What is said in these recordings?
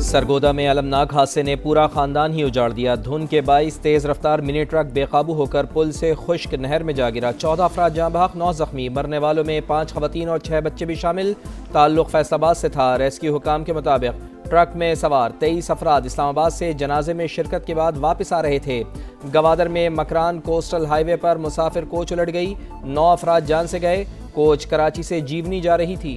सरगोदा में अलमनाक हादसे ने पूरा खानदान ही उजाड़ दिया। धुंध के बाइस तेज रफ्तार मिनी ट्रक बेकाबू होकर पुल से खुश्क नहर में जा गिरा। 14 अफराद जहाँ बहक, 9 जख्मी। मरने वालों में 5 खवातीन और 6 बच्चे भी शामिल। ताल्लुक फैसलाबाद से था। रेस्क्यू हुकाम के मुताबिक ट्रक में सवार 23 अफराद इस्लामाबाद से जनाजे में शिरकत के बाद वापस आ रहे थे। गवादर में मकरान कोस्टल हाईवे पर मुसाफिर कोच उलट गई। 9 अफराद जान से गए। कोच कराची से जीवनी जा रही थी।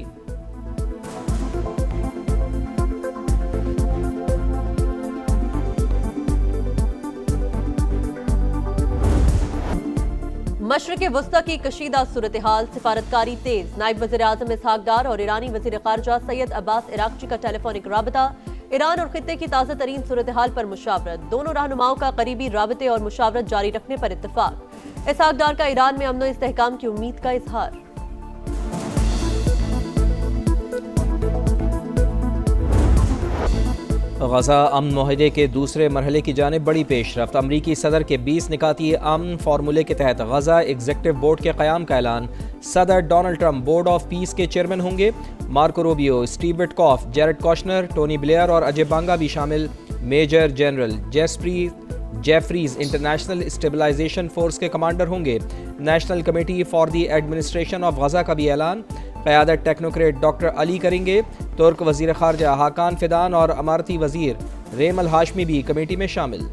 मशरिक़ वस्ता की कशीदा सूरत हाल, सिफारतकारी तेज। नायब वज़ीर आज़म इसहाक डार और ईरानी वज़ीर ख़ारजा सैयद अब्बास इराक़ची का टेलीफोनिक राबता। ईरान और खित्ते की ताज़ा तरीन सूरत हाल पर मुशावरत। दोनों रहनुमाओं का करीबी राबते और मुशावरत जारी रखने पर इत्तफ़ाक़। इसहाक डार का ईरान में अमन व इस्तेहकाम की उम्मीद का इजहार। गजा अमन मुआहदे के दूसरे मरहले की जानिब बड़ी पेशरफ्त। अमरीकी सदर के 20 निकाती अमन फार्मूले के तहत गजा एग्जीक्यूटिव बोर्ड के क़याम का ऐलान। सदर Donald Trump board of peace के चेयरमैन होंगे। Marco Rubio, Steve Witkoff, Jared Kushner, Tony Blair और अजय बांगा भी शामिल। Major general Jeffreys international stabilisation force के कमांडर होंगे। National committee for the administration of Gaza का भी ऐलान। क़यादत टेक्नोक्रेट डॉक्टर अली करेंगे। तुर्क वज़ीर ख़ारजा हाकान फिदान और अमारती वज़ीर रेम अल हाशमी भी कमेटी में शामिल।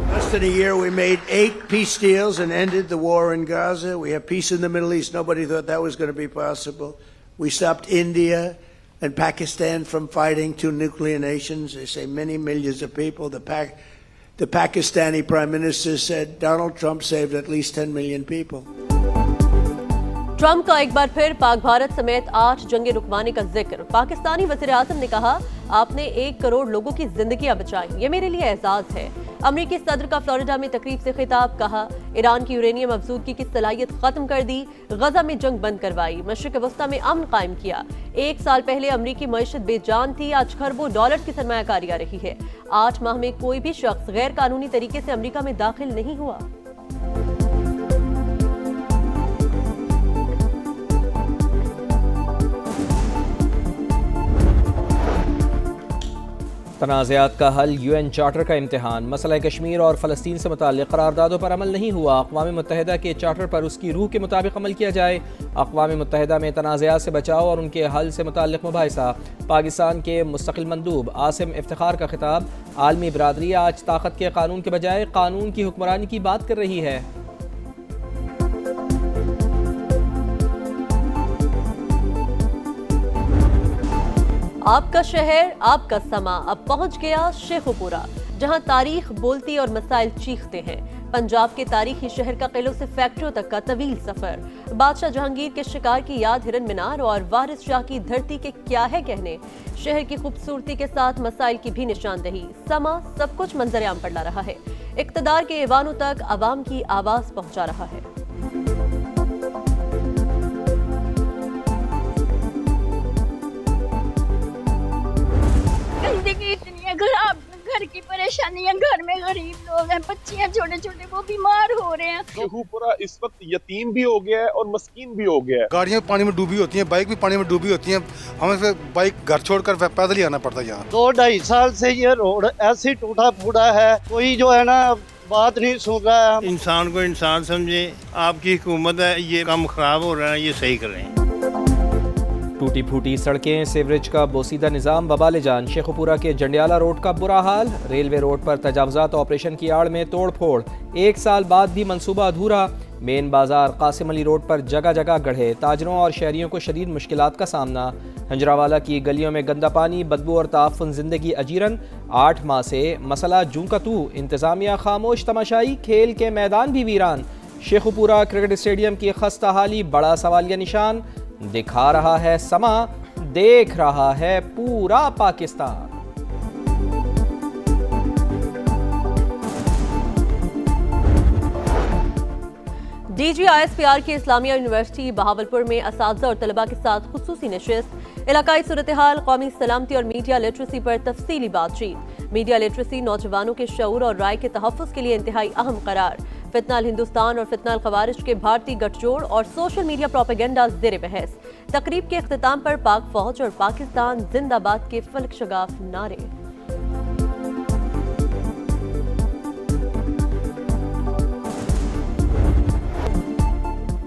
Less than a year, we made 8 peace deals and ended the war in Gaza. We have peace in the Middle East. Nobody thought that was going to be possible. We stopped India and Pakistan from fighting, 2 nuclear nations. They say many millions of people. The Pakistani Prime Minister said Donald Trump saved at least 10 million people. Trump का एक बार फिर पाक भारत समेत 8 जंगे रुकवाने का जिक्र। पाकिस्तानी वज़ीर आज़म ने कहा, आपने 1 करोड़ लोगों की जिंदगियां बचाई, ये मेरे लिए एजाज है। अमरीकी सदर का फ्लोरिडा में तकरीब से खिताब। कहा, ईरान की यूरेनियम अफजूदगी की सलाहियत खत्म कर दी, गजा में जंग बंद करवाई, मशरिक़ वस्ता में अमन कायम किया। 1 साल पहले अमरीकी मईशत बेजान थी, आज खरबों डॉलर की सरमायाकारी आ रही है। 8 माह में कोई भी शख्स गैर कानूनी तरीके से अमरीका में दाखिल नहीं हुआ। तनाज़ात का हल, UN चार्टर का इम्तिहान। मसला कश्मीर और फ़लस्तीन से मुताल्लिक़ करारदादों पर अमल नहीं हुआ। अक़वाम मुत्तहिदा के चार्टर पर उसकी रूह के मुताबिक अमल किया जाए। अक़वाम मुत्तहिदा में तनाज़ात से बचाव और उनके हल से मुताल्लिक़ मुबाहिसा। पाकिस्तान के मुस्तक़िल मंदूब आसिम इफ्तिखार का खिताब। आलमी बरादरी आज ताकत के कानून के बजाय कानून की हुक्मरानी की बात कर रही है। आपका शहर, आपका समा अब पहुंच गया शेखुपुरा, जहां तारीख बोलती और मसाइल चीखते हैं। पंजाब के तारीखी शहर का किलों से फैक्ट्रियों तक का तवील सफर। बादशाह जहांगीर के शिकार की याद, हिरन मीनार और वारिस शाह की धरती के क्या है कहने। शहर की खूबसूरती के साथ मसाइल की भी निशानदही। समा सब कुछ मंजर आम पर ला रहा है। इक्तदार के ऐवानों तक आवाम की आवाज पहुंचा रहा है। घर की परेशानियां, घर में गरीब लोग हैं, बच्चियां छोटे छोटे वो बीमार हो रहे हैं। शेखुपुरा इस वक्त यतीम भी हो गया है और मस्कीन भी हो गया है। गाड़ियां पानी में डूबी होती हैं, बाइक भी पानी में डूबी होती हैं। हमें बाइक घर छोड़कर पैदल ही आना पड़ता है। यहाँ 2-2.5 साल से ये रोड ऐसी टूटा फूटा है, कोई जो है ना बात नहीं सुन रहा है। इंसान को इंसान समझे, आपकी हुकूमत है, ये काम खराब हो रहा है, ये सही करें। टूटी फूटी सड़कें, सीवरेज का बोसीदा निज़ाम बवाले जान। शेखुपुरा के जंडियाला रोड का बुरा हाल। रेलवे रोड पर तजावुज़ात ऑपरेशन की आड़ में तोड़ फोड़। 1 साल बाद भी मंसूबा अधूरा। मेन बाजार कासिम अली रोड पर जगह जगह गड्ढे। ताजरों और शहरियों को शदीद मुश्किलात का सामना। हंजरावाला की गलियों में गंदा पानी, बदबू और ताफुन जिंदगी अजीरन। 8 माह से मसला जूं का तू, इंतजामिया खामोश तमाशाई, खेल के मैदान भी वीरान। शेखुपुरा क्रिकेट स्टेडियम की खस्ता हाली बड़ा सवालिया निशान। दिखा रहा है समा, देख रहा है पूरा पाकिस्तान। DGISPR की इस्लामिया यूनिवर्सिटी बहावलपुर में असातिज़ा और तलबा के साथ खुसूसी नशिस्त। इलाकाई सूरत हाल, कौमी सलामती और मीडिया लिटरेसी पर तफसीली बातचीत। मीडिया लिटरेसी नौजवानों के शऊर और राय के तहफ़्फ़ुज़ के लिए इंतहाई अहम करार। फितनाल हिंदुस्तान और फितनाल खवारिज के भारतीय गठजोड़ और सोशल मीडिया प्रोपेगेंडा ज़ेर बहस। तकरीब के इख्तिताम पर पाक फौज और पाकिस्तान जिंदाबाद के फलक शगाफ नारे।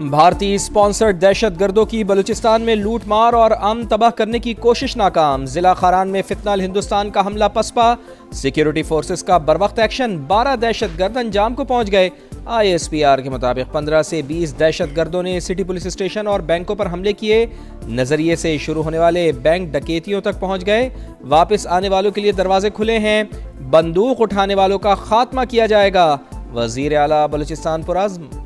भारतीय स्पॉन्सर्ड दहशतगर्दों की बलूचिस्तान में लूट मार और अमन तबाह करने की कोशिश नाकाम। जिला खारान में फितनाल हिंदुस्तान का हमला पसपा। सिक्योरिटी फोर्सेस का बरवक्त एक्शन, 12 दहशतगर्द अंजाम को पहुंच गए। ISPR के मुताबिक 15 से 20 दहशतगर्दों ने सिटी पुलिस स्टेशन और बैंकों पर हमले किए। नजरिए से शुरू होने वाले बैंक डकैतियों तक पहुंच गए। वापस आने वालों के लिए दरवाजे खुले हैं। बंदूक उठाने वालों का खात्मा किया जाएगा। वजीर आला बलूचिस्तान पुरअज़्म।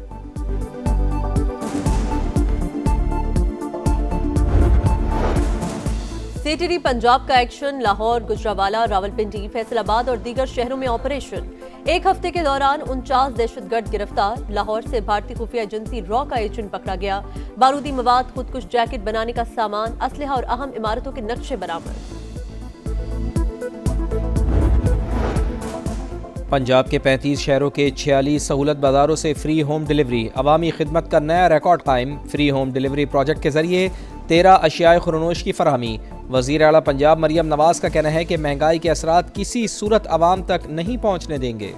CTD पंजाब का एक्शन, लाहौर, गुजरावाला, रावलपिंडी, फैसलाबाद और दीगर शहरों में ऑपरेशन। एक हफ्ते के दौरान 49 दहशतगर्द गिरफ्तार। लाहौर से भारतीय खुफिया एजेंसी रॉ का एजेंट पकड़ा गया। बारूदी मवाद, खुदकुश जैकेट बनाने का सामान, असलहा और अहम इमारतों के नक्शे बरामद। पंजाब के 35 शहरों के 46 सहूलत बाजारों से फ्री होम डिलीवरी। अवामी खिदमत का नया रिकॉर्ड कायम। फ्री होम डिलीवरी प्रोजेक्ट के जरिए 13 अशियाए खुरनोश की फराहमी। वज़ीर आला पंजाब मरियम नवाज का कहना है कि महंगाई के असरात किसी सूरत आवाम तक नहीं पहुँचने देंगे।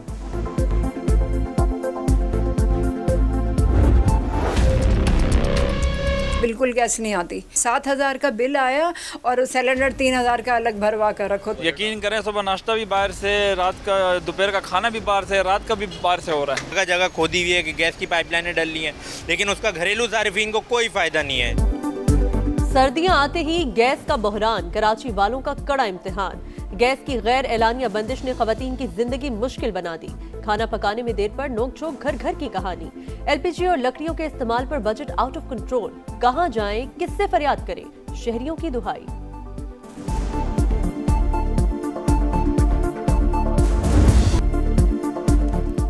बिल्कुल गैस नहीं आती। 7,000 का बिल आया और सिलेंडर 3,000 का अलग भरवा कर रखो। यकीन करें, सुबह नाश्ता भी बाहर से, रात का दोपहर का खाना भी बाहर से, रात का भी बाहर से हो रहा है। जगह जगह खोदी हुई है कि गैस की पाइपलाइनें डल ली हैं, लेकिन उसका घरेलू सार्फिन को कोई फायदा नहीं है। सर्दियां आते ही गैस का बहरान, कराची वालों का कड़ा इम्तिहान। गैस की गैर एलानिया बंदिश ने खवातीन की जिंदगी मुश्किल बना दी। खाना पकाने में देर पर नोक-झोंक घर घर की कहानी। LPG और लकड़ियों के इस्तेमाल पर बजट आउट ऑफ कंट्रोल। कहां जाएं, किससे फरियाद करें, शहरियों की दुहाई।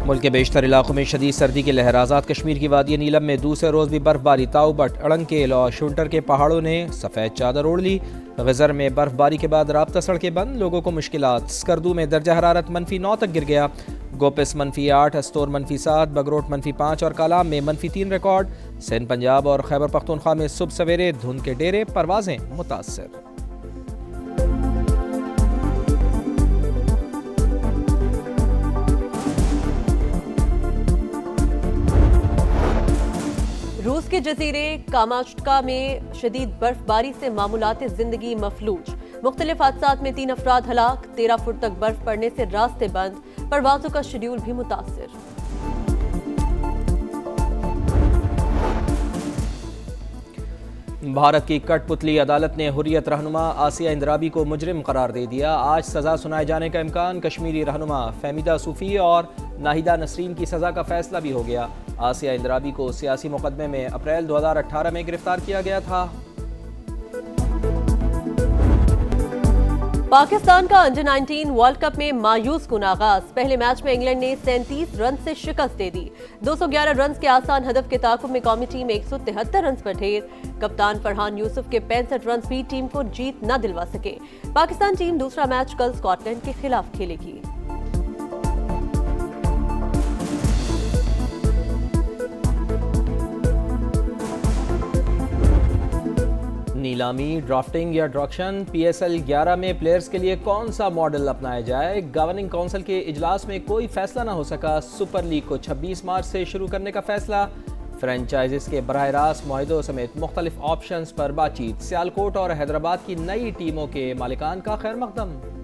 मुल्क के बेशतर इलाकों में शदीद सर्दी के लहराजात। कश्मीर की वादी नीलम में दूसरे रोज़ भी बर्फबारी। ताऊबट, अड़ंकेल और शुंटर के पहाड़ों ने सफ़ेद चादर ओढ़ ली। गज़र में बर्फबारी के बाद राब्ता सड़कें बंद, लोगों को मुश्किलात। स्कर्दू में दर्जा हरारत -9 तक गिर गया। गोपिस -8, अस्तोर -7, बगरोट -5 और कालाम में -3 रिकॉर्ड। सिंध, पंजाब और खैबर पख्तूनख्वा में सुबह सवेरे धुंध के डेरे, परवाजें मुतासर। रूस के जजीरे कामाश्टका में शदीद बर्फबारी से मामूलात जिंदगी मफलूज। मुख्तलिफ हादसात में 3 अफराद हलाक। 13 फुट तक बर्फ पड़ने से रास्ते बंद, परवाजों का शेड्यूल भी मुतासिर। भारत की कठपुतली अदालत ने हुर्रियत रहनुमा आसिया इंद्राबी को मुजरिम करार दे दिया। आज सजा सुनाए जाने का इम्कान। कश्मीरी रहनुमा फहमीदा सूफी और नाहिदा नसरीन की सजा का फैसला भी हो गया। आसिया इंद्राबी को सियासी मुकदमे में अप्रैल 2018 में गिरफ्तार किया गया था। पाकिस्तान का अंडर 19 वर्ल्ड कप में मायूस कुन आगाज। पहले मैच में इंग्लैंड ने 37 रन से शिकस्त दे दी। 211 रन के आसान हदफ के ताकुब में कौमी टीम 173 रन पर ढेर। कप्तान फरहान यूसुफ के 65 रन भी टीम को जीत न दिलवा सके। पाकिस्तान टीम दूसरा मैच कल स्कॉटलैंड के खिलाफ खेलेगी। नीलामी, ड्राफ्टिंग या ड्रॉक्शन, PSL 11 में प्लेयर्स के लिए कौन सा मॉडल अपनाया जाए। गवर्निंग काउंसिल के इजलास में कोई फैसला ना हो सका। सुपर लीग को 26 मार्च से शुरू करने का फैसला। फ्रेंचाइजिस के बराह रास्त मुआहदों समेत मुख्तलिफ ऑप्शंस पर बातचीत। सियालकोट और हैदराबाद की नई टीमों के मालिकान का खैर मकदम।